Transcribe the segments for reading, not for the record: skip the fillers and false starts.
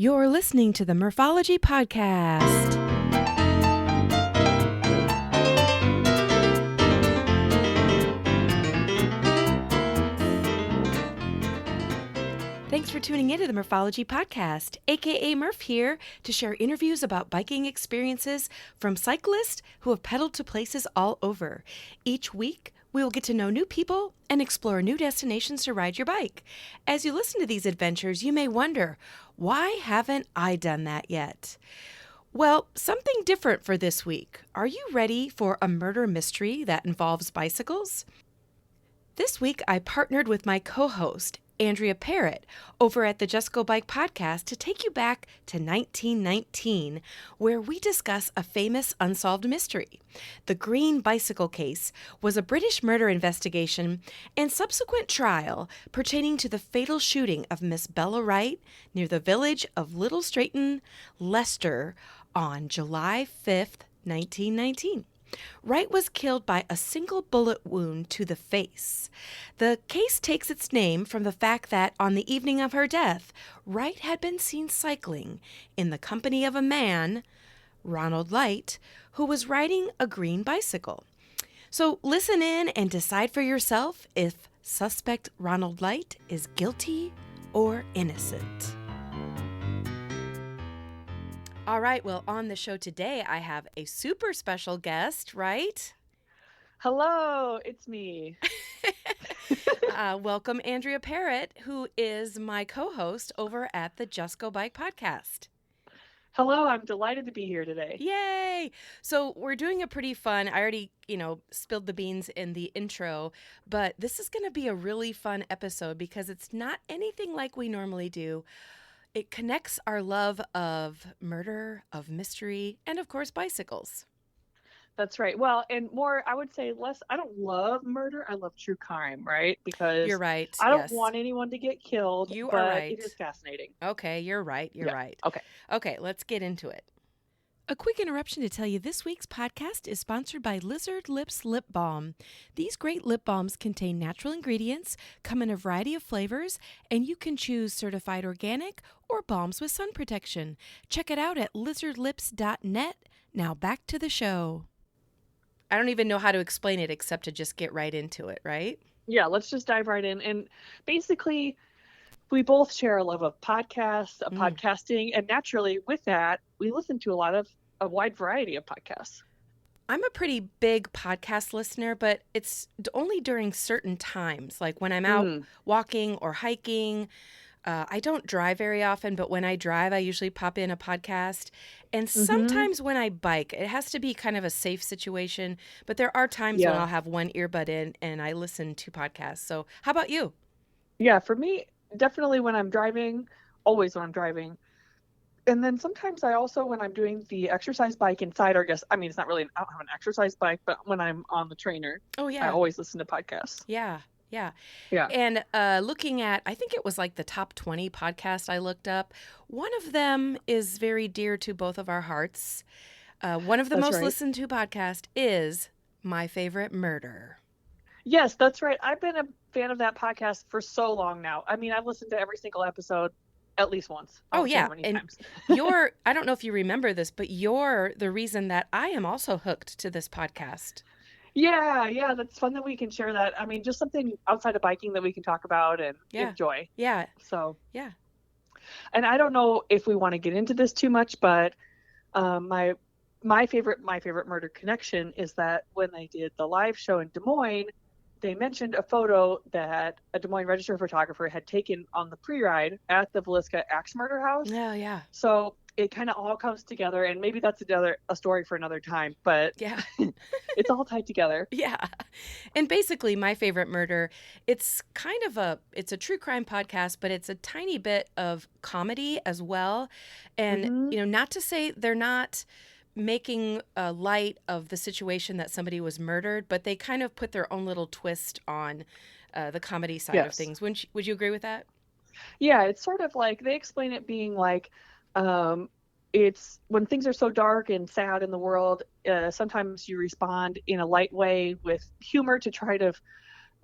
You're listening to the Morphology Podcast. Thanks for tuning into the Morphology Podcast, aka Murph here to share interviews about biking experiences from cyclists who have pedaled to places all over. Each week, we will get to know new people and explore new destinations to ride your bike. As you listen to these adventures, you may wonder, why haven't I done that yet? Well, something different for this week. Are you ready for a murder mystery that involves bicycles? This week, I partnered with my co-host, Andrea Parrott, over at the Just Go Bike podcast to take you back to 1919, where we discuss a famous unsolved mystery. The Green Bicycle case was a British murder investigation and subsequent trial pertaining to the fatal shooting of Miss Bella Wright near the village of Little Stretton, Leicester, on July 5th, 1919. Wright was killed by a single bullet wound to the face. The case takes its name from the fact that on the evening of her death, Wright had been seen cycling in the company of a man, Ronald Light, who was riding a green bicycle. So listen in and decide for yourself if suspect Ronald Light is guilty or innocent. All right, well, on the show today, I have a super special guest, right? Hello, it's me. Welcome, Andrea Parrott, who is my co-host over at the Just Go Bike podcast. Hello, I'm delighted to be here today. Yay! So we're doing a pretty fun, I already, spilled the beans in the intro, but this is going to be a really fun episode because it's not anything like we normally do. It connects our love of murder, of mystery, and of course, bicycles. That's right. Well, and more, I would say less, I don't love murder. I love true crime, right? Because you're right. I don't yes. want anyone to get killed, you but are right. It is fascinating. Okay, you're right. You're right. Okay, let's get into it. A quick interruption to tell you this week's podcast is sponsored by Lizard Lips Lip Balm. These great lip balms contain natural ingredients, come in a variety of flavors, and you can choose certified organic or balms with sun protection. Check it out at lizardlips.net. Now back to the show. I don't even know how to explain it except to just get right into it, right? Yeah, let's just dive right in. And basically, we both share a love of podcasts, podcasting, and naturally with that, we listen to a wide variety of podcasts. I'm a pretty big podcast listener, but it's only during certain times, like when I'm out walking or hiking. I don't drive very often, but when I drive, I usually pop in a podcast. And sometimes when I bike, it has to be kind of a safe situation, but there are times when I'll have one earbud in and I listen to podcasts. So how about you? Yeah, for me, definitely when I'm driving, always when I'm driving. And then sometimes I also, when I'm doing the exercise bike inside, or it's not really, I don't have an exercise bike, but when I'm on the trainer, I always listen to podcasts. Yeah. And looking at, I think it was like the top 20 podcasts I looked up. One of them is very dear to both of our hearts. One of the most listened to podcasts is My Favorite Murder. Yes, that's right. I've been a fan of that podcast for so long now. I mean, I've listened to every single episode at least once. Oh, yeah. Many times. I don't know if you remember this, but you're the reason that I am also hooked to this podcast. Yeah. That's fun that we can share that. I mean, just something outside of biking that we can talk about and enjoy. Yeah. So, yeah. And I don't know if we want to get into this too much, but my favorite murder connection is that when they did the live show in Des Moines, they mentioned a photo that a Des Moines registered photographer had taken on the pre-ride at the Villisca Axe Murder House. Oh, yeah. So it kind of all comes together, and maybe that's a story for another time, but yeah, it's all tied together. Yeah. And basically, My Favorite Murder, it's a true crime podcast, but it's a tiny bit of comedy as well. And, not to say they're not making light of the situation that somebody was murdered, but they kind of put their own little twist on the comedy side of things. Would you agree with that? Yeah, it's sort of like they explain it being like it's when things are so dark and sad in the world, sometimes you respond in a light way with humor to try to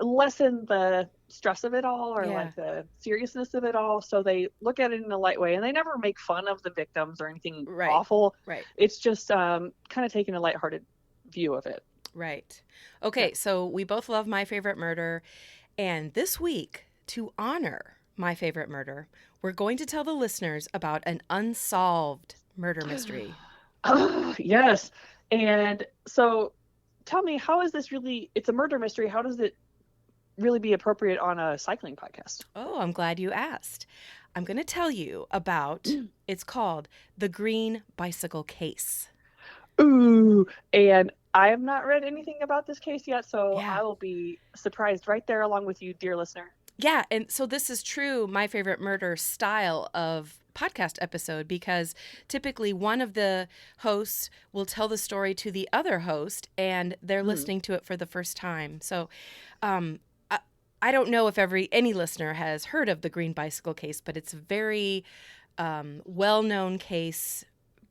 lessen the stress of it all or Yeah. like the seriousness of it all. So they look at it in a light way, and they never make fun of the victims or anything Right. awful. Right. It's just kind of taking a lighthearted view of it. Right. Okay, so we both love My Favorite Murder, and this week, to honor My Favorite Murder, we're going to tell the listeners about an unsolved murder mystery. Yes. And so tell me, how is this really, it's a murder mystery. How does it really be appropriate on a cycling podcast? Oh, I'm glad you asked. I'm going to tell you about, it's called The Green Bicycle Case. Ooh, and I have not read anything about this case yet, so Yeah. I will be surprised right there along with you, dear listener. Yeah, and so this is true My Favorite Murder style of podcast episode, because typically one of the hosts will tell the story to the other host and they're listening to it for the first time. So I don't know if any listener has heard of the Green Bicycle Case, but it's a very well-known case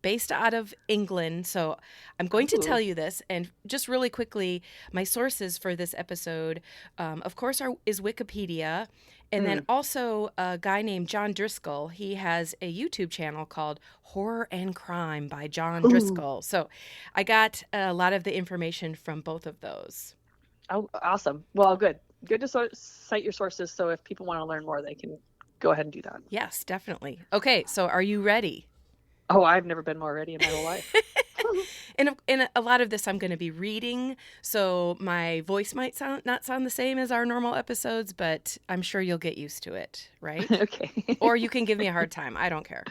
based out of England. So I'm going to tell you this, and just really quickly, my sources for this episode, of course, is Wikipedia, and then also a guy named John Driscoll. He has a YouTube channel called Horror and Crime by John Driscoll. So I got a lot of the information from both of those. Oh, awesome. Well, good. Good to cite your sources, so if people want to learn more, they can go ahead and do that. Yes, definitely. Okay, so are you ready? Oh, I've never been more ready in my whole life. And a lot of this I'm going to be reading, so my voice might not sound the same as our normal episodes, but I'm sure you'll get used to it, right? Okay. Or you can give me a hard time. I don't care.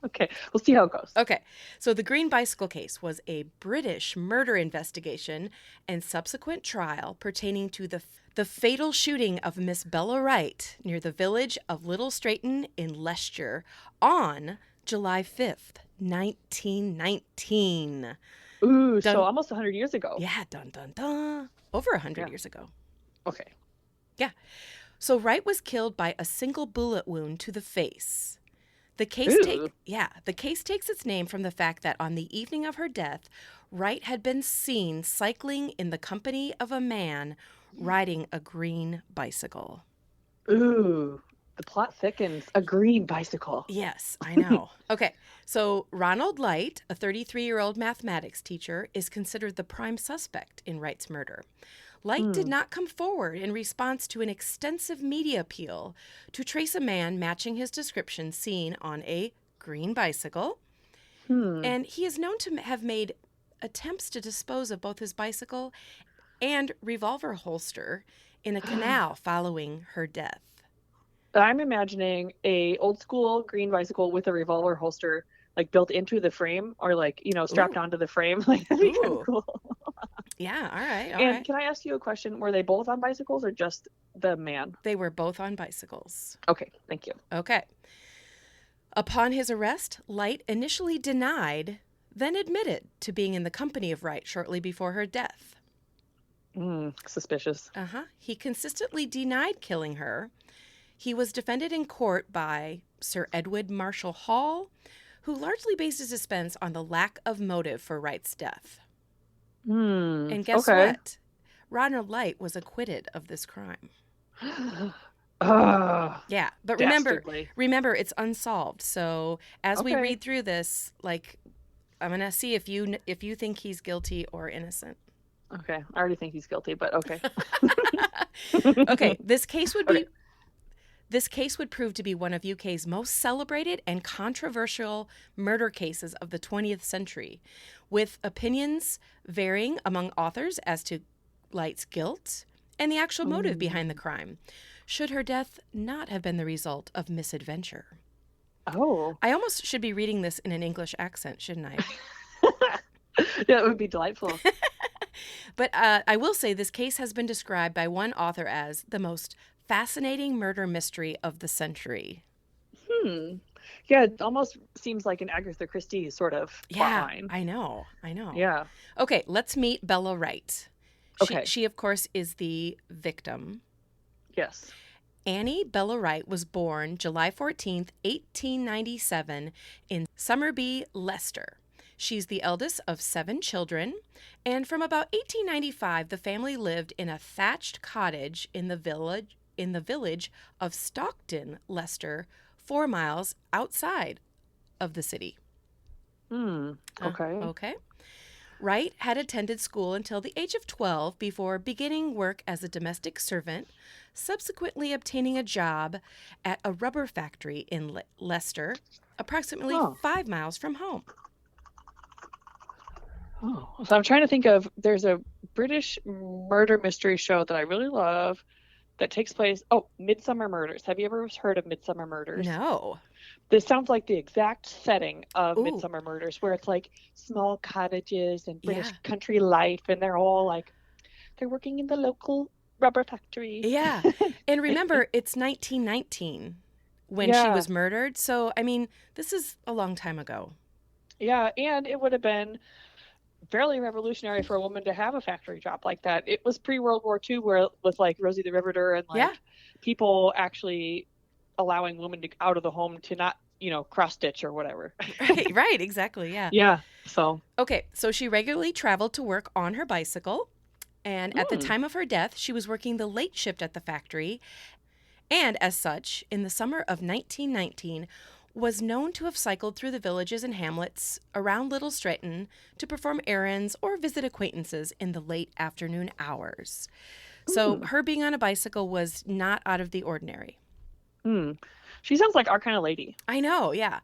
Okay, we'll see how it goes. Okay, so the Green Bicycle Case was a British murder investigation and subsequent trial pertaining to the fatal shooting of Miss Bella Wright near the village of Little Stretton in Leicestershire on July 5th, 1919. Ooh, so almost 100 years ago. Yeah, dun, dun, dun. Over 100 years ago. Okay. Yeah. So Wright was killed by a single bullet wound to the face. The case takes its name from the fact that on the evening of her death, Wright had been seen cycling in the company of a man riding a green bicycle. Ooh, the plot thickens. A green bicycle. Yes, I know. Okay, so Ronald Light, a 33-year-old mathematics teacher, is considered the prime suspect in Wright's murder. Light did not come forward in response to an extensive media appeal to trace a man matching his description seen on a green bicycle. And he is known to have made attempts to dispose of both his bicycle and revolver holster in a canal following her death. I'm imagining a old school green bicycle with a revolver holster like built into the frame or like, strapped onto the frame. Like that'd be kind of cool. Yeah, all right. And can I ask you a question? Were they both on bicycles or just the man? They were both on bicycles. Okay, thank you. Okay. Upon his arrest, Light initially denied, then admitted to being in the company of Wright shortly before her death. Suspicious. He consistently denied killing her. He was defended in court by Sir Edward Marshall Hall, who largely based his defense on the lack of motive for Wright's death. And guess what? Ronald Light was acquitted of this crime. Yeah, but remember, it's unsolved. So as we read through this, like, I'm gonna see if you think he's guilty or innocent. Okay, I already think he's guilty, but okay. Okay, this case would prove to be one of UK's most celebrated and controversial murder cases of the 20th century, with opinions varying among authors as to Light's guilt and the actual motive behind the crime. Should her death not have been the result of misadventure? Oh. I almost should be reading this in an English accent, shouldn't I? Yeah, it would be delightful. But I will say this case has been described by one author as the most fascinating murder mystery of the century. Yeah, it almost seems like an Agatha Christie sort of plotline. I know. Yeah. Okay, let's meet Bella Wright. Okay. She, of course, is the victim. Yes. Annie Bella Wright was born July 14th, 1897 in Somerby, Leicester. She's the eldest of 7 children, and from about 1895, the family lived in a thatched cottage in the village in the village of Stockton, Leicester, 4 miles outside of the city. Okay. Okay. Wright had attended school until the age of 12 before beginning work as a domestic servant, subsequently obtaining a job at a rubber factory in Leicester, approximately 5 miles from home. Oh, so I'm trying to think of, there's a British murder mystery show that I really love that takes place, Midsummer Murders. Have you ever heard of Midsummer Murders? No. This sounds like the exact setting of Ooh. Midsummer Murders, where it's like small cottages and British Yeah. country life, and they're all like, they're working in the local rubber factory. Yeah. And remember, it's 1919 when she was murdered. So, I mean, this is a long time ago. Yeah, and it would have been fairly revolutionary for a woman to have a factory job like that. It was pre-World War II, where with like Rosie the Riveter and like people actually allowing women to out of the home to not, cross stitch or whatever. Right, exactly, yeah. Yeah, so. Okay, so she regularly traveled to work on her bicycle, and at the time of her death, she was working the late shift at the factory, and as such, in the summer of 1919, was known to have cycled through the villages and hamlets around Little Stretton to perform errands or visit acquaintances in the late afternoon hours. So her being on a bicycle was not out of the ordinary. She sounds like our kind of lady. I know, yeah.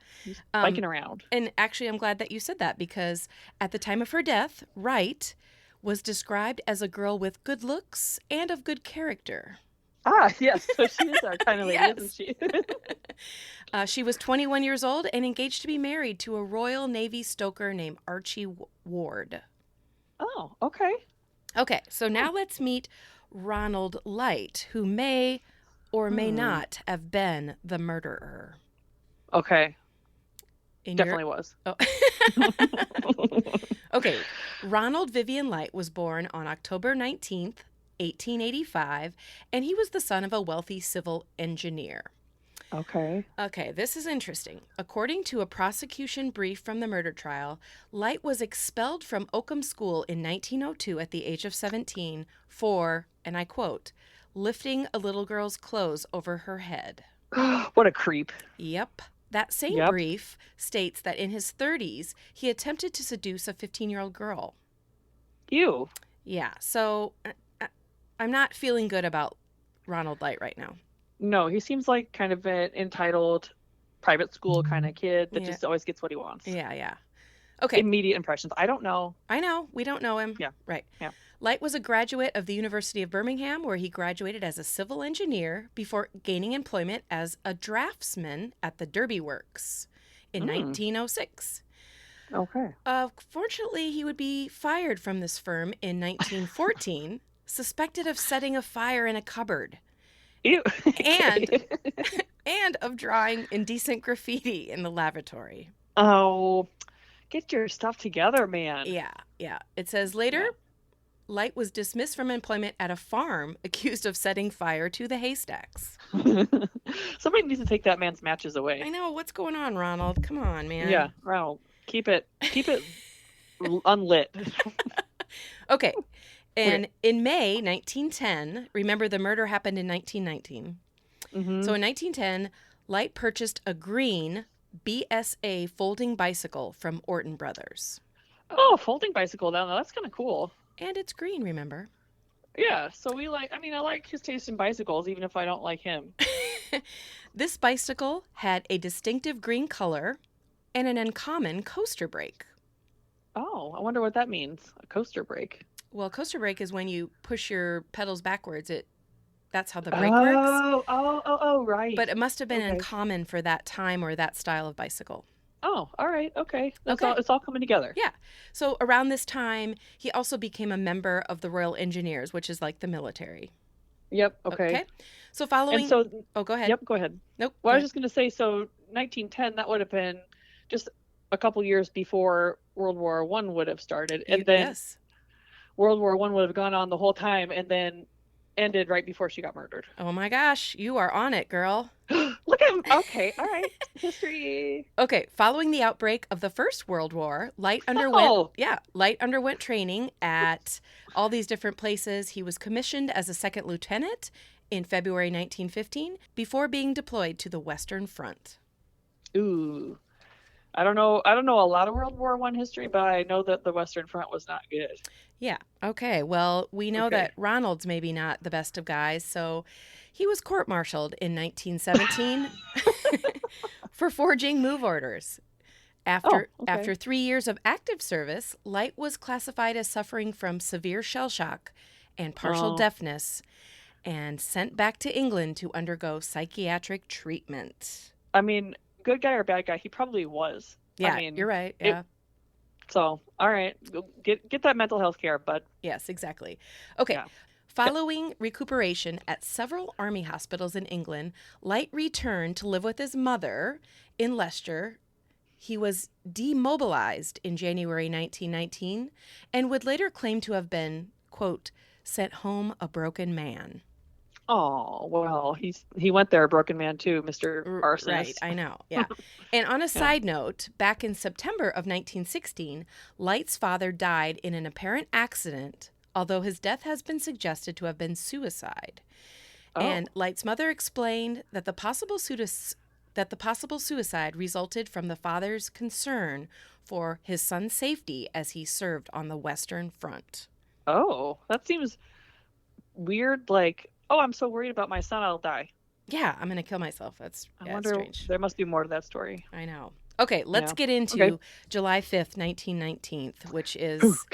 Biking around. And actually, I'm glad that you said that, because at the time of her death, Wright was described as a girl with good looks and of good character. Ah, yes. So she is our kind of lady, isn't she? She was 21 years old and engaged to be married to a Royal Navy stoker named Archie Ward. Oh, okay. Okay, so now let's meet Ronald Light, who may or may not have been the murderer. Okay. Definitely was. Oh. Okay, Ronald Vivian Light was born on October 19th, 1885, and he was the son of a wealthy civil engineer. Okay. Okay, this is interesting. According to a prosecution brief from the murder trial, Light was expelled from Oakham School in 1902 at the age of 17 for, and I quote, lifting a little girl's clothes over her head. What a creep. Yep. That same brief states that in his 30s, he attempted to seduce a 15-year-old girl. Ew. Yeah, so I'm not feeling good about Ronald Light right now. No, he seems like kind of an entitled private school kind of kid that just always gets what he wants. Yeah. Okay. Immediate impressions. I don't know. I know. We don't know him. Yeah. Right. Yeah. Light was a graduate of the University of Birmingham, where he graduated as a civil engineer before gaining employment as a draftsman at the Derby Works in 1906. Okay. Fortunately, he would be fired from this firm in 1914, suspected of setting a fire in a cupboard. Ew. and of drawing indecent graffiti in the lavatory. Oh, get your stuff together, man. Yeah. It says later, Light was dismissed from employment at a farm, accused of setting fire to the haystacks. Somebody needs to take that man's matches away. I know. What's going on, Ronald? Come on, man. Yeah, Ronald. Keep it unlit. Okay. And in May 1910, remember the murder happened in 1919. Mm-hmm. So in 1910, Light purchased a green BSA folding bicycle from Orton Brothers. Oh, folding bicycle. Now that's kind of cool. And it's green, remember? Yeah. So I like his taste in bicycles, even if I don't like him. This bicycle had a distinctive green color and an uncommon coaster brake. Oh, I wonder what that means. A coaster brake. Well, coaster brake is when you push your pedals backwards. That's how the brake works. Oh, right. But it must have been uncommon for that time or that style of bicycle. Oh, all right. Okay. It's all coming together. Yeah. So around this time, he also became a member of the Royal Engineers, which is like the military. Yep. Okay. So following... Oh, go ahead. Yep, go ahead. Nope. Well, I was just going to say, so 1910, that would have been just a couple years before World War I would have started. And then World War I would have gone on the whole time and then ended right before she got murdered. Oh my gosh, you are on it, girl. Look at him. Okay, all right. History. Okay, following the outbreak of the First World War, Light underwent training at all these different places. He was commissioned as a second lieutenant in February 1915 before being deployed to the Western Front. Ooh. I don't know a lot of World War I history, but I know that the Western Front was not good. Yeah. Okay. Well, we know that Ronald's maybe not the best of guys, so he was court-martialed in 1917 for forging move orders. After 3 years of active service, Light was classified as suffering from severe shell shock and partial deafness and sent back to England to undergo psychiatric treatment. I mean, good guy or bad guy, he probably was. Yeah, I mean, you're right. Yeah. So, all right, get that mental health care, bud. Yes, exactly. Okay. Yeah. Following recuperation at several army hospitals in England, Light returned to live with his mother in Leicester. He was demobilized in January 1919 and would later claim to have been, quote, sent home a broken man. Oh, well, he went there a broken man too, Mr. Arsonist. Right, I know, yeah. And on a side note, back in September of 1916, Light's father died in an apparent accident, although his death has been suggested to have been suicide. Oh. And Light's mother explained that the possible suicide resulted from the father's concern for his son's safety as he served on the Western Front. Oh, that seems weird, like, oh, I'm so worried about my son, I'll die. Yeah, I'm going to kill myself. That's strange. There must be more to that story. I know. Okay, let's get into July 5th, 1919, which is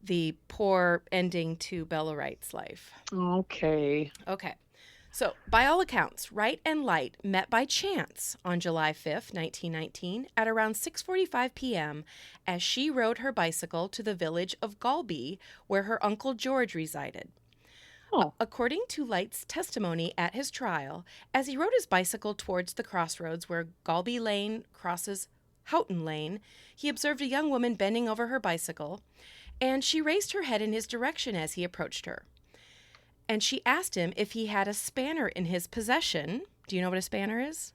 the poor ending to Bella Wright's life. Okay. So, by all accounts, Wright and Light met by chance on July 5th, 1919, at around 6:45 p.m. as she rode her bicycle to the village of Galby, where her Uncle George resided. Oh. According to Light's testimony at his trial, as he rode his bicycle towards the crossroads where Galby Lane crosses Houghton Lane, he observed a young woman bending over her bicycle, and she raised her head in his direction as he approached her. And she asked him if he had a spanner in his possession. Do you know what a spanner is?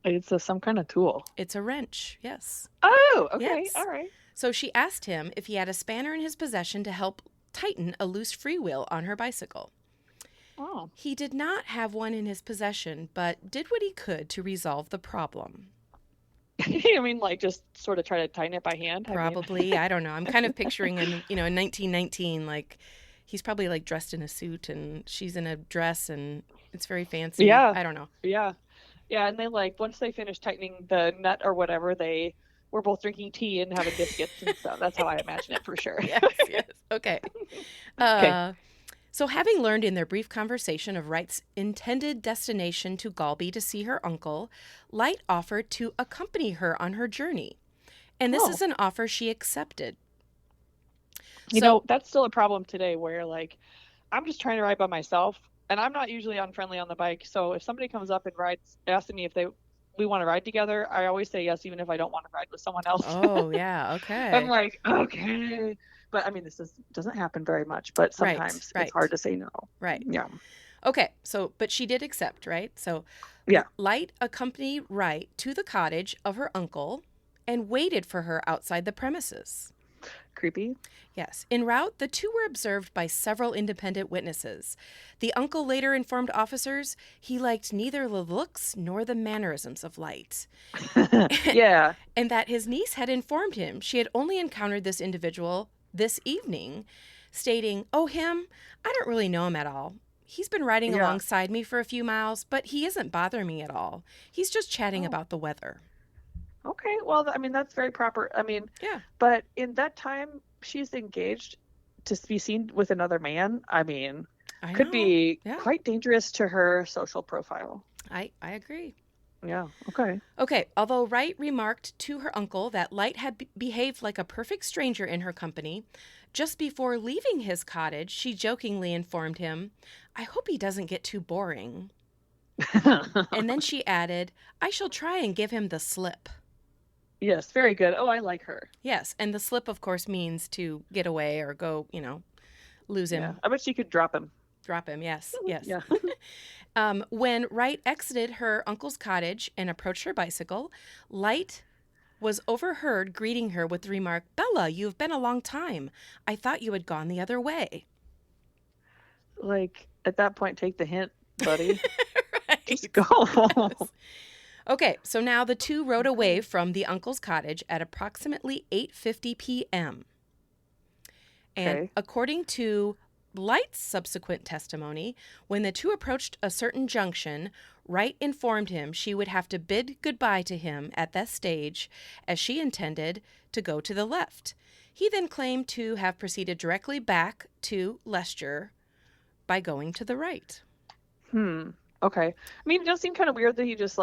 It's some kind of tool. It's a wrench, yes. Oh, okay, yes. All right. So she asked him if he had a spanner in his possession to help tighten a loose freewheel on her bicycle. Oh. He did not have one in his possession, but did what he could to resolve the problem. I mean, like, just sort of try to tighten it by hand? Probably. I don't know. I'm kind of picturing in 1919, like, he's probably, like, dressed in a suit and she's in a dress and it's very fancy. Yeah. I don't know. Yeah. Yeah, and they, like, once they finished tightening the nut or whatever, they were both drinking tea and having biscuits and stuff. That's how I imagine it for sure. Yes. Okay. So having learned in their brief conversation of Wright's intended destination to Galby to see her uncle, Light offered to accompany her on her journey. And this is an offer she accepted. You know, that's still a problem today where, like, I'm just trying to ride by myself and I'm not usually unfriendly on the bike. So if somebody comes up and asking me if we want to ride together, I always say yes, even if I don't want to ride with someone else. Oh, yeah. Okay. I'm like, okay. But I mean, doesn't happen very much, but sometimes it's hard to say no. Right. Yeah. Okay. So, but she did accept, right? So yeah. Light accompanied Wright to the cottage of her uncle and waited for her outside the premises. Creepy. Yes. En route, the two were observed by several independent witnesses. The uncle later informed officers he liked neither the looks nor the mannerisms of Light. Yeah. And that his niece had informed him she had only encountered this individual this evening, stating, "Oh, him? I don't really know him at all. He's been riding alongside me for a few miles, but he isn't bothering me at all. He's just chatting about the weather." Okay, well, I mean, that's very proper. I mean, yeah. But in that time, she's engaged to be seen with another man. I mean, could be quite dangerous to her social profile. I agree. Yeah, okay. Okay, although Wright remarked to her uncle that Light had behaved like a perfect stranger in her company, just before leaving his cottage, she jokingly informed him, "I hope he doesn't get too boring." And then she added, "I shall try and give him the slip." Yes, very good. Oh, I like her. Yes, and the slip, of course, means to get away or go, lose him. Yeah, I bet she could drop him. Drop him, yes. Yeah. When Wright exited her uncle's cottage and approached her bicycle, Light was overheard greeting her with the remark, "Bella, you've been a long time. I thought you had gone the other way." Like, at that point, take the hint, buddy. Right. Just go. Yes. Okay, so now the two rode away from the uncle's cottage at approximately 8:50 p.m. And Okay. according to Light's subsequent testimony, when the two approached a certain junction, Wright informed him she would have to bid goodbye to him at that stage, as she intended to go to the left. He then claimed to have proceeded directly back to Leicestershire by going to the right. Okay. I mean, it does seem kind of weird that he just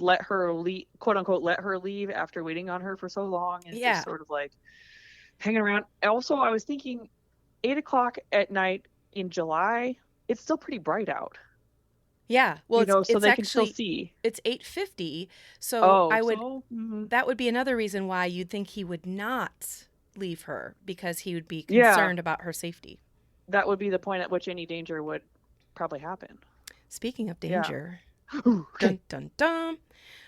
let her leave, quote unquote, let her leave after waiting on her for so long and Yeah. just sort of like hanging around. Also, I was thinking 8 o'clock at night in July, it's still pretty bright out. Yeah, well, So it's they actually can still see. it's 8:50, so Mhm. that would be another reason why you'd think he would not leave her, because he would be Yeah, concerned about her safety. that would be the point at which any danger would probably happen. Speaking of Yeah. danger, Okay. dun dun dun.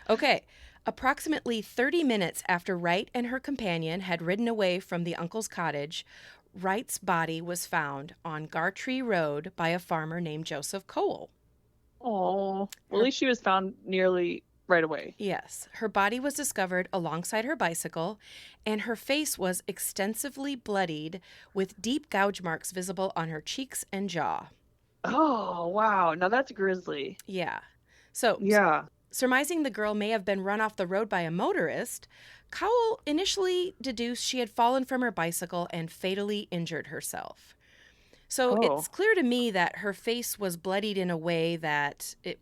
Okay, approximately 30 minutes after Wright and her companion had ridden away from the uncle's cottage, Wright's body was found on Gartree Road by a farmer named Joseph Cole. Oh, well, at least she was found nearly right away. Yes, her body was discovered alongside her bicycle, and her face was extensively bloodied with deep gouge marks visible on her cheeks and jaw. Oh, wow. Now that's grisly. Yeah. So, Yeah. surmising the girl may have been run off the road by a motorist, Cowell initially deduced she had fallen from her bicycle and fatally injured herself. So Oh, it's clear to me that her face was bloodied in a way that it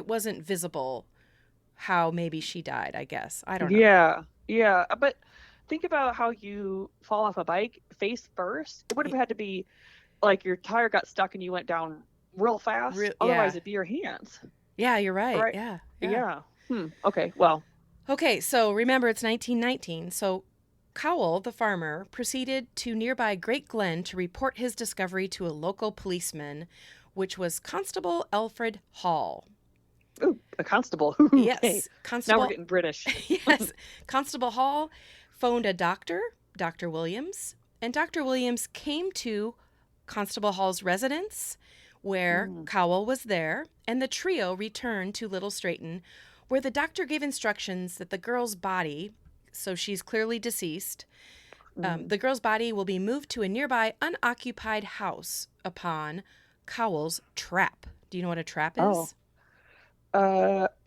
wasn't visible how maybe she died, I guess. I don't know. yeah. Yeah. But think about how you fall off a bike face first. It would have had to be like your tire got stuck and you went down real fast. Otherwise, Yeah. it'd be your hands. Yeah, you're right. Right. Yeah. Yeah. Okay. Well, Okay, so remember it's 1919. So Cowell, the farmer, proceeded to nearby Great Glen to report his discovery to a local policeman, which was Constable Alfred Hall. ooh, a constable. Okay. Yes, Now we're Constable. getting British. Yes, Constable Hall phoned a doctor, Dr. Williams, and Dr. Williams came to Constable Hall's residence, where Cowell was there, and the trio returned to Little Stretton, where the doctor gave instructions that the girl's body, so she's clearly deceased, the girl's body will be moved to a nearby unoccupied house upon Cowell's trap. Do you know what a trap is?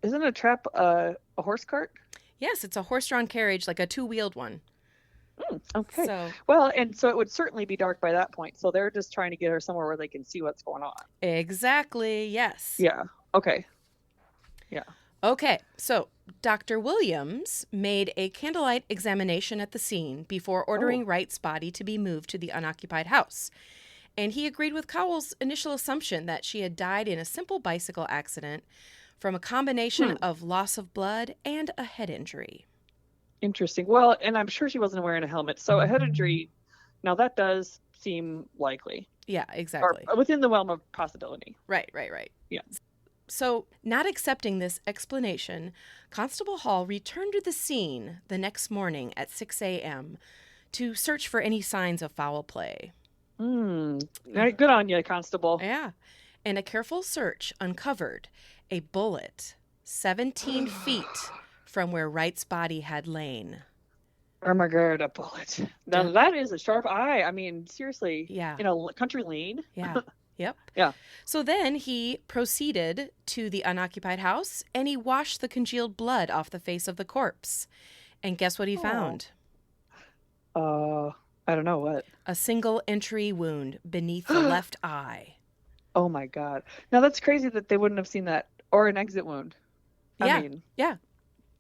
Isn't a trap a horse cart? Yes, it's a horse-drawn carriage, like a two-wheeled one. Okay. So, Well, and so it would certainly be dark by that point. So they're just trying to get her somewhere where they can see what's going on. exactly, yes. Yeah. Okay. Yeah. Okay, so Dr. Williams made a candlelight examination at the scene before ordering Wright's body to be moved to the unoccupied house. And he agreed with Cowell's initial assumption that she had died in a simple bicycle accident from a combination of loss of blood and a head injury. Interesting. Well, and I'm sure she wasn't wearing a helmet. So a head injury, now that does seem likely. Yeah, exactly. Or within the realm of possibility. Right. Yeah. So, not accepting this explanation, Constable Hall returned to the scene the next morning at 6 a.m. to search for any signs of foul play. Good on you, Constable. Yeah. And a careful search uncovered a bullet 17 feet from where Wright's body had lain. Oh my God, a bullet. Now that is a sharp eye. I mean, seriously. Yeah. In a country lane. Yeah. Yep. Yeah. So then he proceeded to the unoccupied house and he washed the congealed blood off the face of the corpse. And guess what he found? I don't know what. A single entry wound beneath the left eye. Oh my God. Now that's crazy that they wouldn't have seen that, or an exit wound. Yeah.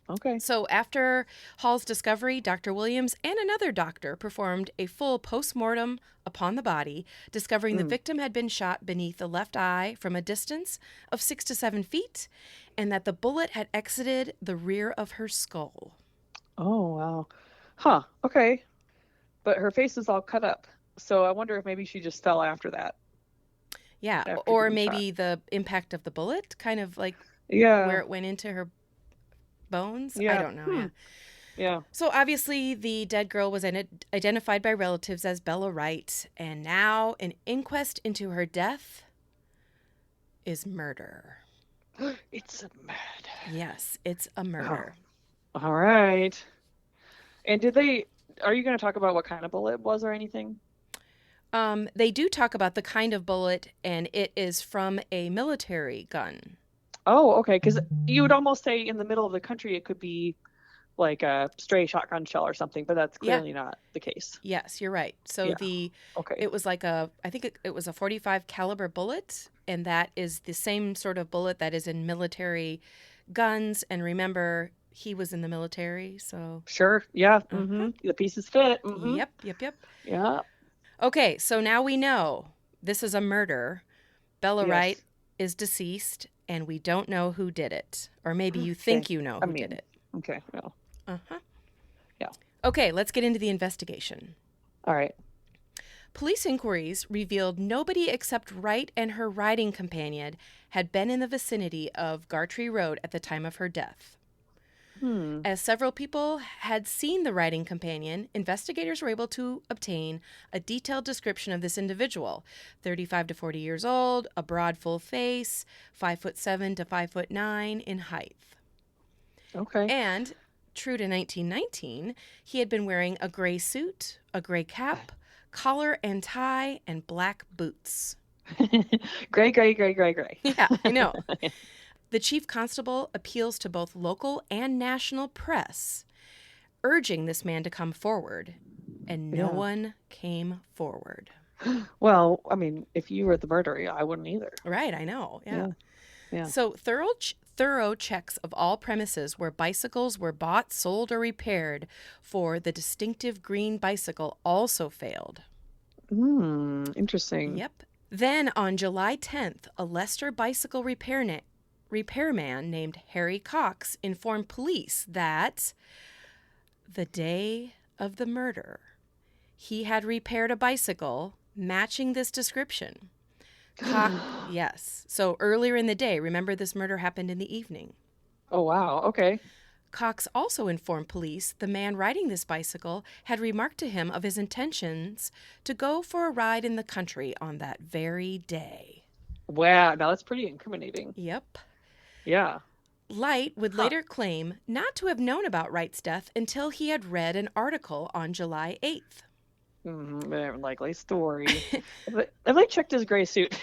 Okay. So after Hall's discovery, Dr. Williams and another doctor performed a full post-mortem upon the body, discovering the victim had been shot beneath the left eye from a distance of 6 to 7 feet, and that the bullet had exited the rear of her skull. Oh, wow. Huh. Okay. But her face is all cut up. So I wonder if maybe she just fell after that. Yeah. After Or being maybe shot. the impact of the bullet, kind of like Yeah. where it went into her bones. Yeah. I don't know. Yeah. Yeah. So obviously, the dead girl was identified by relatives as Bella Wright, and now an inquest into her death is murder. It's a murder. Yes, it's a Oh, murder. all right. And are you going to talk about what kind of bullet it was or anything? They do talk about the kind of bullet, and it is from a military gun. Oh, okay. Because you would almost say in the middle of the country it could be like a stray shotgun shell or something, but that's Yeah, clearly not the case. yes, you're right. So Yeah. Okay. it was like I think it was a 45 caliber bullet, and that is the same sort of bullet that is in military guns. And remember, he was in the military, so. Sure. Yeah. Uh-huh. The pieces fit. Yep. Yeah. Okay, so now we know this is a murder. Bella Wright Yes. is deceased, and we don't know who did it. Or maybe you Okay. think you know I who did mean, it. okay. Well, Uh-huh. yeah. Okay, let's get into the investigation. All right. Police inquiries revealed nobody except Wright and her riding companion had been in the vicinity of Gartree Road at the time of her death. Hmm. As several people had seen the riding companion, investigators were able to obtain a detailed description of this individual: 35 to 40 years old, a broad, full face, 5'7" to 5'9" in height. Okay. And, true to 1919, he had been wearing a gray suit, a gray cap, collar and tie, and black boots. Gray, gray, gray, gray, gray. Yeah, I know. The chief constable appeals to both local and national press, urging this man to come forward, and no Yeah. one came forward. Well, I mean, if you were the murderer, I wouldn't either. Right, I know. Yeah. Yeah. So thorough checks of all premises where bicycles were bought, sold, or repaired for the distinctive green bicycle also failed. Interesting. Yep. Then on July 10th, a Leicester bicycle repairman named Harry Cox informed police that the day of the murder, he had repaired a bicycle matching this description. Yes. So earlier in the day, remember this murder happened in the evening. Oh, wow. Okay. Cox also informed police the man riding this bicycle had remarked to him of his intentions to go for a ride in the country on that very day. Wow. Now that's pretty incriminating. Yep. Yeah. Light would later claim not to have known about Wright's death until he had read an article on July 8th. Likely story. Have they checked his gray suit?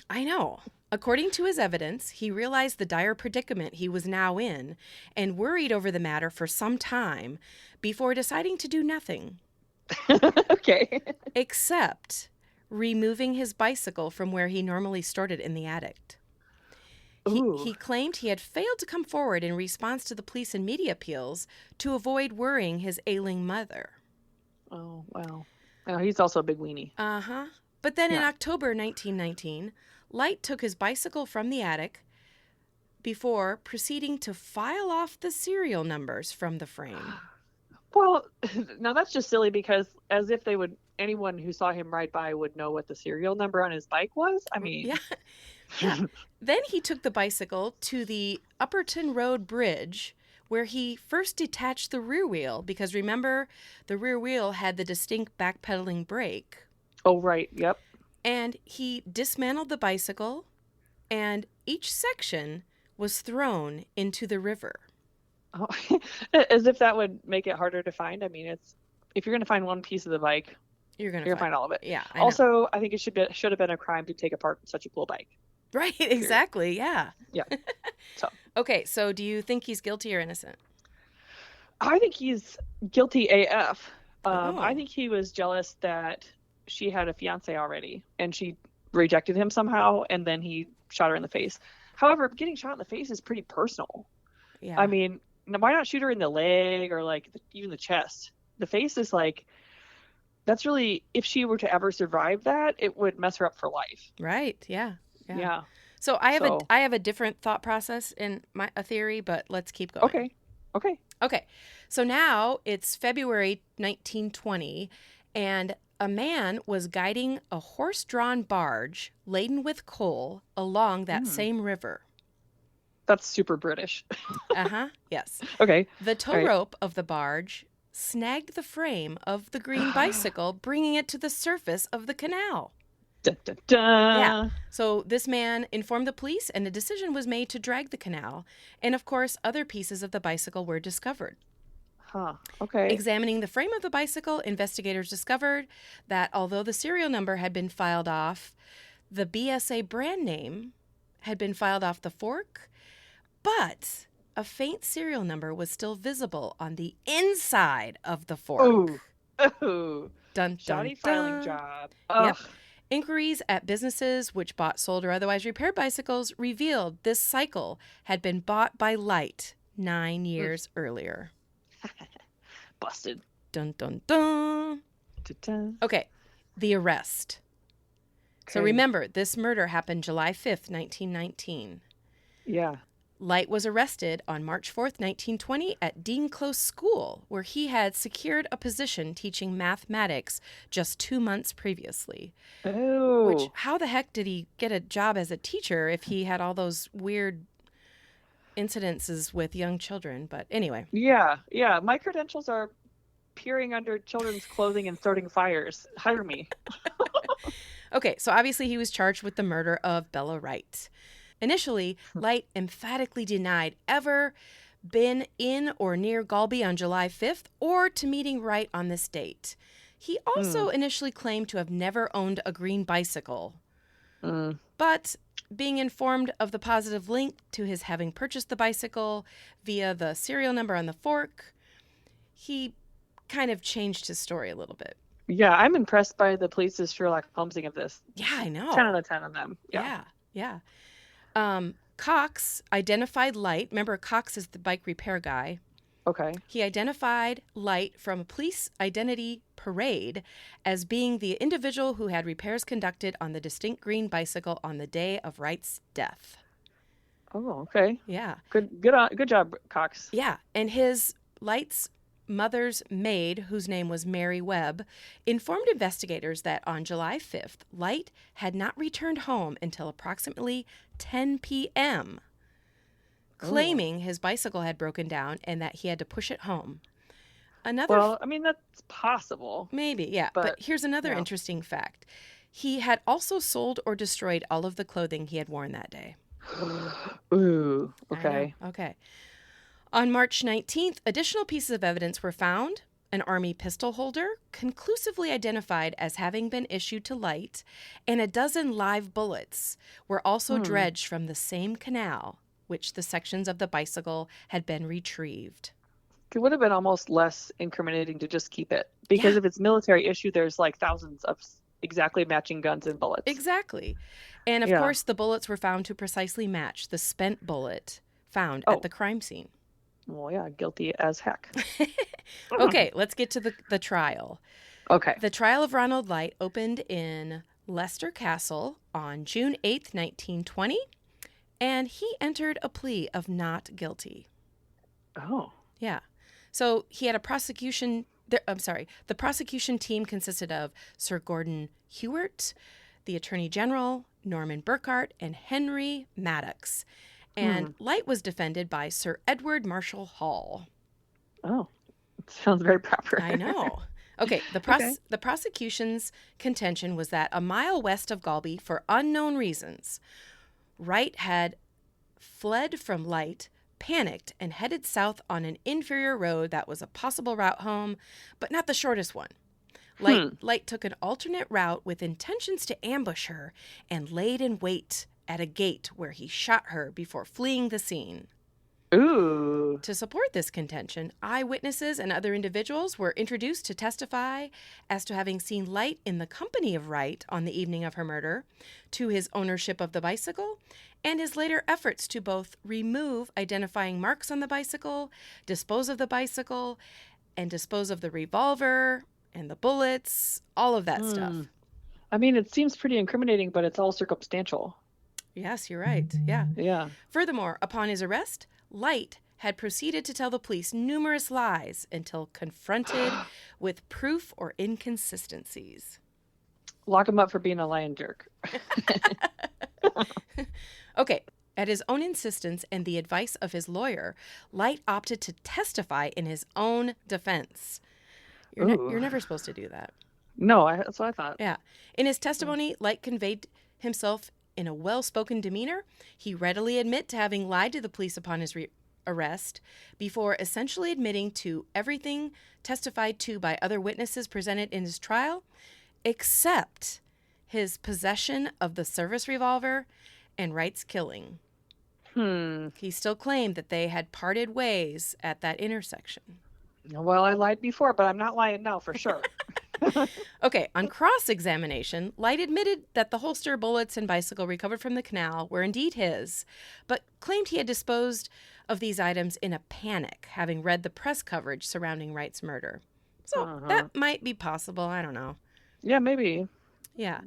I know. According to his evidence, he realized the dire predicament he was now in and worried over the matter for some time before deciding to do nothing. Okay. Except removing his bicycle from where he normally stored it in the attic. He claimed he had failed to come forward in response to the police and media appeals to avoid worrying his ailing mother. Oh, wow. Oh, he's also a big weenie. Uh-huh. But then in October 1919, Light took his bicycle from the attic before proceeding to file off the serial numbers from the frame. Well, now that's just silly because as if anyone who saw him ride by would know what the serial number on his bike was. I mean, Yeah. Then he took the bicycle to the Upperton Road Bridge, where he first detached the rear wheel, because remember, the rear wheel had the distinct backpedaling brake. Oh, right. Yep. And he dismantled the bicycle, and each section was thrown into the river. Oh, as if that would make it harder to find. I mean, if you're going to find one piece of the bike, you're going to find all of it. Yeah. Also, I think it should have been a crime to take apart such a cool bike. Right. Exactly. Yeah. Yeah. So. Okay. So, do you think he's guilty or innocent? I think he's guilty AF. I think he was jealous that she had a fiance already and she rejected him somehow, and then he shot her in the face. However, getting shot in the face is pretty personal. Yeah. I mean, why not shoot her in the leg or like even the chest? The face is like, that's really, if she were to ever survive that, it would mess her up for life. Right. Yeah. Yeah. So I have a different thought process in a theory, but let's keep going. Okay. So now it's February 1920, and a man was guiding a horse-drawn barge laden with coal along that same river. That's super British. Yes. Okay. The tow rope of the barge snagged the frame of the green bicycle, bringing it to the surface of the canal. Dun, dun, dun. Yeah. So this man informed the police, and a decision was made to drag the canal. And of course, other pieces of the bicycle were discovered. Huh. Okay. Examining the frame of the bicycle, investigators discovered that although the serial number had been filed off, the BSA brand name had been filed off the fork, but a faint serial number was still visible on the inside of the fork. Ooh. Dun, Shoddy dun, filing dun. job. Yep. Ugh. Inquiries at businesses which bought, sold, or otherwise repaired bicycles revealed this cycle had been bought by Light 9 years earlier. Busted. Dun, dun, dun. Dun-dun. Okay, the arrest. So Okay. remember, this murder happened July 5th, 1919. Yeah. Light was arrested on March 4th, 1920 at Dean Close School, where he had secured a position teaching mathematics just 2 months previously. Oh. Which, how the heck did he get a job as a teacher if he had all those weird incidences with young children? But anyway. Yeah. Yeah. My credentials are peering under children's clothing and starting fires. Hire me. Okay, so obviously he was charged with the murder of Bella Wright. Initially, Light emphatically denied ever been in or near Galby on July 5th or to meeting Wright on this date. He also initially claimed to have never owned a green bicycle. But being informed of the positive link to his having purchased the bicycle via the serial number on the fork, he kind of changed his story a little bit. Yeah, I'm impressed by the police's Sherlock Holmesing of this. Yeah, I know. 10 out of 10 on them. Yeah. Cox identified Light. Remember, Cox is the bike repair guy. Okay. He identified Light from a police identity parade as being the individual who had repairs conducted on the distinct green bicycle on the day of Wright's death. Oh, okay. Yeah. Good job, Cox. Yeah, and his Light's mother's maid, whose name was Mary Webb, informed investigators that on July 5th, Light had not returned home until approximately 10 p.m., claiming his bicycle had broken down and that he had to push it home. Well, I mean, that's possible. Maybe, yeah. But here's another interesting fact. He had also sold or destroyed all of the clothing he had worn that day. Ooh, okay. Okay. On March 19th, additional pieces of evidence were found. An Army pistol holder, conclusively identified as having been issued to Light, and a dozen live bullets were also dredged from the same canal, which the sections of the bicycle had been retrieved. It would have been almost less incriminating to just keep it. Because if it's military issue, there's like thousands of exactly matching guns and bullets. Exactly. And of course, the bullets were found to precisely match the spent bullet found at the crime scene. Well, yeah, guilty as heck. Okay, let's get to the trial. Okay. The trial of Ronald Light opened in Leicester Castle on June 8th, 1920, and he entered a plea of not guilty. Oh. Yeah. So he had a prosecution... The prosecution team consisted of Sir Gordon Hewart, the Attorney General, Norman Burkhart, and Henry Maddox. And Light was defended by Sir Edward Marshall Hall. Oh, it sounds very proper. I know. Okay, the prosecution's contention was that a mile west of Galby, for unknown reasons, Wright had fled from Light, panicked, and headed south on an inferior road that was a possible route home, but not the shortest one. Light took an alternate route with intentions to ambush her and laid in wait at a gate where he shot her before fleeing the scene. Ooh. To support this contention, eyewitnesses and other individuals were introduced to testify as to having seen Light in the company of Wright on the evening of her murder, to his ownership of the bicycle, and his later efforts to both remove identifying marks on the bicycle, dispose of the bicycle, and dispose of the revolver and the bullets, all of that stuff. I mean, it seems pretty incriminating, but it's all circumstantial. Yes, you're right. Yeah. Yeah. Furthermore, upon his arrest, Light had proceeded to tell the police numerous lies until confronted with proof or inconsistencies. Lock him up for being a lying jerk. Okay, At his own insistence and the advice of his lawyer, Light opted to testify in his own defense. You're never supposed to do that. No, that's what I thought. Yeah. In his testimony, Light conveyed himself in a well-spoken demeanor. He readily admitted to having lied to the police upon his arrest before essentially admitting to everything testified to by other witnesses presented in his trial, except his possession of the service revolver and Wright's killing. He still claimed that they had parted ways at that intersection. Well, I lied before, but I'm not lying now for sure. Okay, on cross-examination, Light admitted that the holster, bullets, and bicycle recovered from the canal were indeed his, but claimed he had disposed of these items in a panic, having read the press coverage surrounding Wright's murder. So that might be possible. I don't know. Yeah, maybe. Yeah.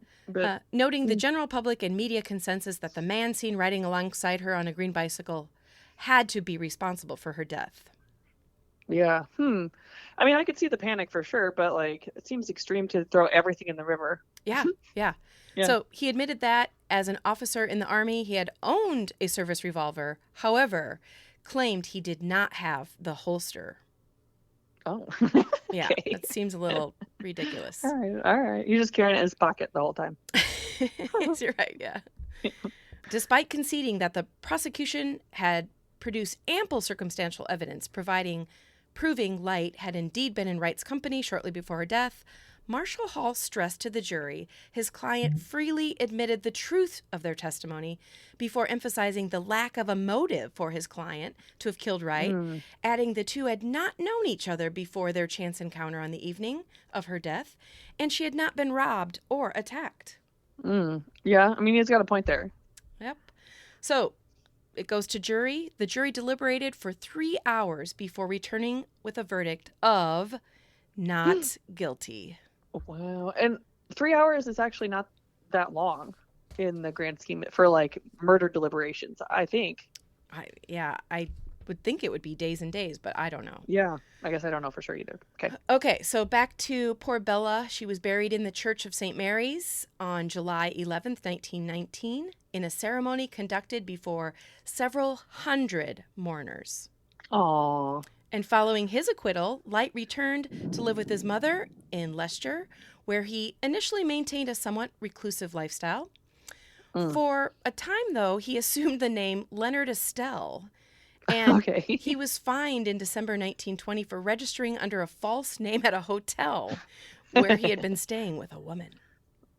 Noting the general public and media consensus that the man seen riding alongside her on a green bicycle had to be responsible for her death. Yeah. I mean, I could see the panic for sure, but like, it seems extreme to throw everything in the river. Yeah. So he admitted that as an officer in the Army, he had owned a service revolver, however, claimed he did not have the holster. Oh. Yeah, Okay. that seems a little ridiculous. All right. He's just carrying it in his pocket the whole time. You're right, yeah. Despite conceding that the prosecution had produced ample circumstantial evidence proving Light had indeed been in Wright's company shortly before her death, Marshall Hall stressed to the jury his client freely admitted the truth of their testimony before emphasizing the lack of a motive for his client to have killed Wright, adding the two had not known each other before their chance encounter on the evening of her death, and she had not been robbed or attacked. Yeah, I mean, he's got a point there. Yep. So it goes to jury. The jury deliberated for 3 hours before returning with a verdict of not guilty. Wow. And 3 hours is actually not that long in the grand scheme for like murder deliberations, I think. I would think it would be days and days, but I don't know. Yeah. I guess I don't know for sure either. Okay, so back to poor Bella. She was buried in the Church of St. Mary's on July 11th, 1919, in a ceremony conducted before several hundred mourners. Aww. And following his acquittal, Light returned to live with his mother in Leicestershire, where he initially maintained a somewhat reclusive lifestyle. For a time, though, he assumed the name Leonard Estelle. And he was fined in December 1920 for registering under a false name at a hotel where he had been staying with a woman.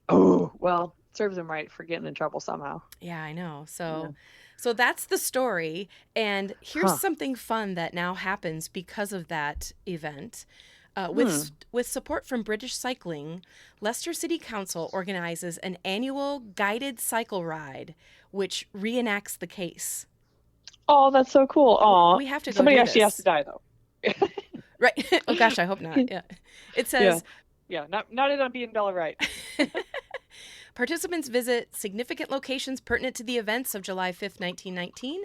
Oh, well, serves him right for getting in trouble somehow. Yeah, I know. So that's the story. And here's something fun that now happens because of that event. With support from British Cycling, Leicester City Council organizes an annual guided cycle ride, which reenacts the case. Oh, that's so cool. Oh, we have to go. Somebody actually has to die, though. Right. Oh, gosh, I hope not. Yeah. It says... Yeah, not it on being Bella Wright. Participants visit significant locations pertinent to the events of July 5th, 1919,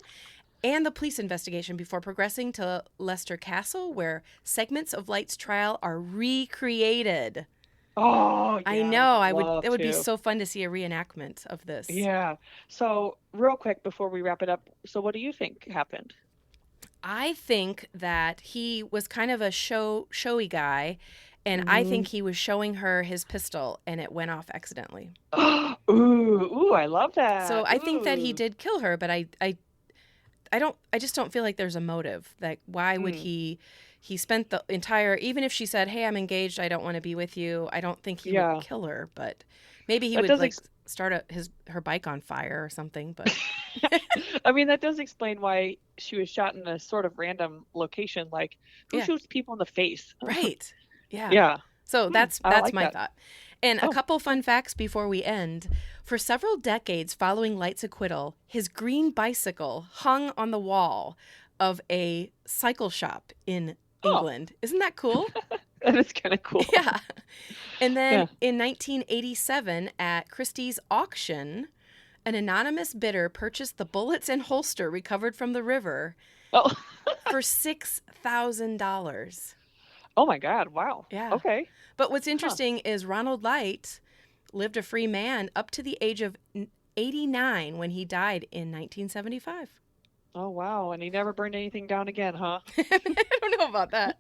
and the police investigation before progressing to Leicester Castle, where segments of Light's trial are recreated. Oh, yeah, I know. It would be to. so fun to see a reenactment of this. Yeah. So, real quick before we wrap it up, so what do you think happened? I think that he was kind of a showy guy, and I think he was showing her his pistol, and it went off accidentally. Ooh, I love that. So I think that he did kill her, but I just don't feel like there's a motive. Like, why would he spent the entire, even if she said, "Hey, I'm engaged, I don't want to be with you," I don't think he would kill her, but maybe he would like start her bike on fire or something. But I mean, that does explain why she was shot in a sort of random location. Like, who shoots people in the face? Right. Yeah. Yeah. So that's like my that. thought. And a couple fun facts before we end. For several decades following Light's acquittal, his green bicycle hung on the wall of a cycle shop in England. Isn't that cool? That is kind of cool. Yeah. And then in 1987 at Christie's auction, an anonymous bidder purchased the bullets and holster recovered from the river for $6,000. Oh my God. Wow. Yeah. Okay. But what's interesting is Ronald Light lived a free man up to the age of 89 when he died in 1975. Oh, wow. And he never burned anything down again, huh? I don't know about that.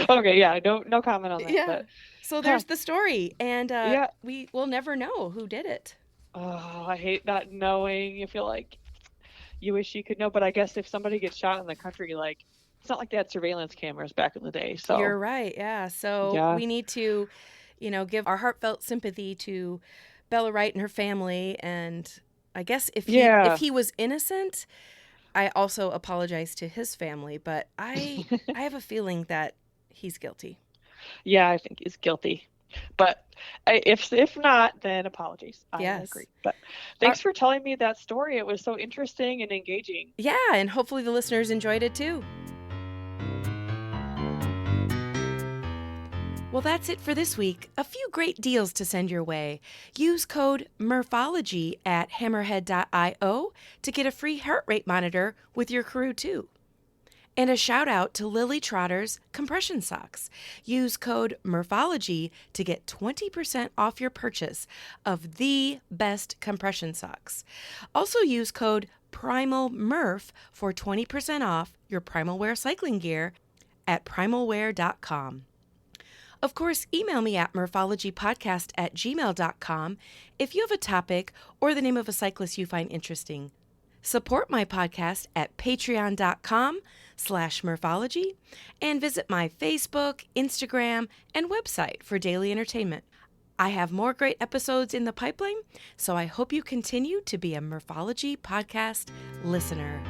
Okay, yeah, no comment on that. Yeah. But So there's the story, and yeah. we will never know who did it. Oh, I hate not knowing. You feel like you wish you could know, but I guess if somebody gets shot in the country, like, it's not like they had surveillance cameras back in the day. So You're right. Yeah. So yeah. we need to, give our heartfelt sympathy to Bella Wright and her family. And I guess if he was innocent, I also apologize to his family. But I have a feeling that he's guilty. Yeah, I think he's guilty. But if not, then apologies. I agree. But thanks for telling me that story. It was so interesting and engaging. Yeah, and hopefully the listeners enjoyed it too. Well, that's it for this week. A few great deals to send your way. Use code MURFOLOGY at hammerhead.io to get a free heart rate monitor with your crew too. And a shout out to Lily Trotter's compression socks. Use code MURFOLOGY to get 20% off your purchase of the best compression socks. Also use code PRIMALMURPH for 20% off your Primal Wear cycling gear at primalwear.com. Of course, email me at murphologypodcast@gmail.com if you have a topic or the name of a cyclist you find interesting. Support my podcast at patreon.com/murphology and visit my Facebook, Instagram, and website for daily entertainment. I have more great episodes in the pipeline, so I hope you continue to be a Murphology podcast listener.